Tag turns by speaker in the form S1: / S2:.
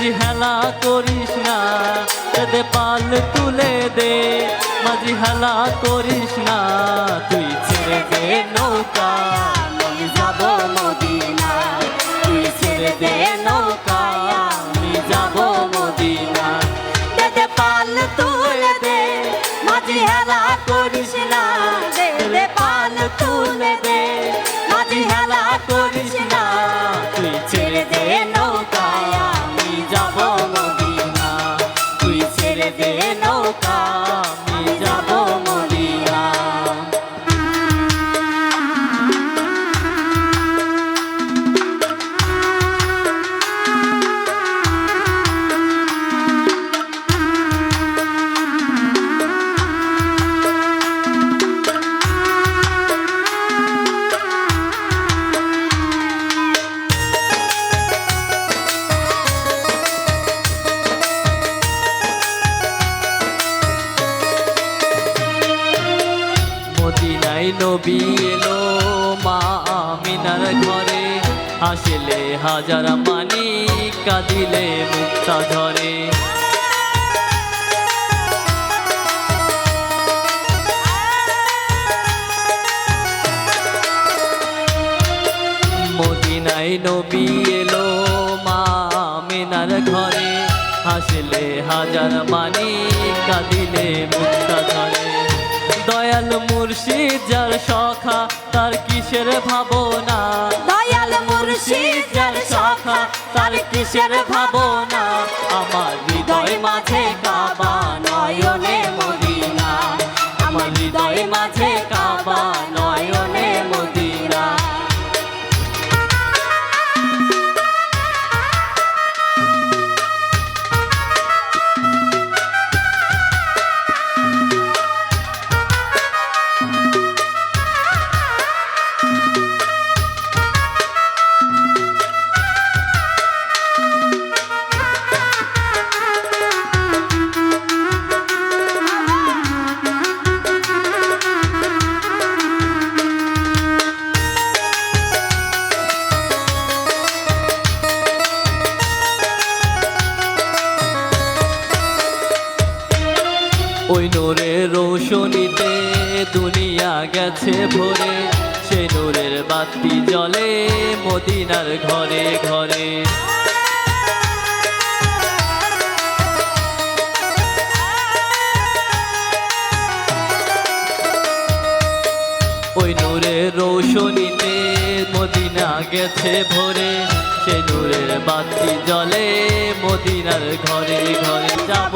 S1: মাঝি হেলা করিস না, দে পাল তুলে দে। মাঝি হেলা করিস না, তুই ছেড়ে দে নৌকা,
S2: আমি যাব মদিনা। তুই ছেড়ে দে নৌকা,
S1: আমি যাব মদিনা।
S2: দে পাল তুলে দে। মাঝি হেলা করিস না, দে পাল তুলে দে। মাঝি হেলা করিস না,
S1: তুই ছেড়ে দে নৌকা, আমি যাব মদিনা। তুই ছেড়ে দে নৌকা, আমি যাব মদিনা। মদিনায় নবী এলো মা আমিনার ঘরে, হাসিলে হাজার মানি, কাঁদিলে মুক্তা ঝরে। মদিনায় নবী এলো মা আমিনার ঘরে, হাসিলে হাজার মানি, কাঁদিলে মুক্তা ঝরে। দয়াল মুর্শিদ যার সখা, তার কিসের ভাবনা।
S2: দয়াল মুর্শিদ যার সখা,
S1: তার কিসের ভাবনা। আমার হৃদয় মাঝে কাবা, নয়নে মদিনা। আমার হৃদয় মাঝে কাবা, নয়নে মদিনা। ওই নূরের রোশনীতে দুনিয়া গেছে ভরে, সেই নূরের বাতি জ্বলে মদিনার ঘরে ঘরে। ওই নূরের রোশনীতে মদিনা গেছে ভরে, সেই নূরের বাতি জ্বলে মদিনার ঘরে ঘরে। যাব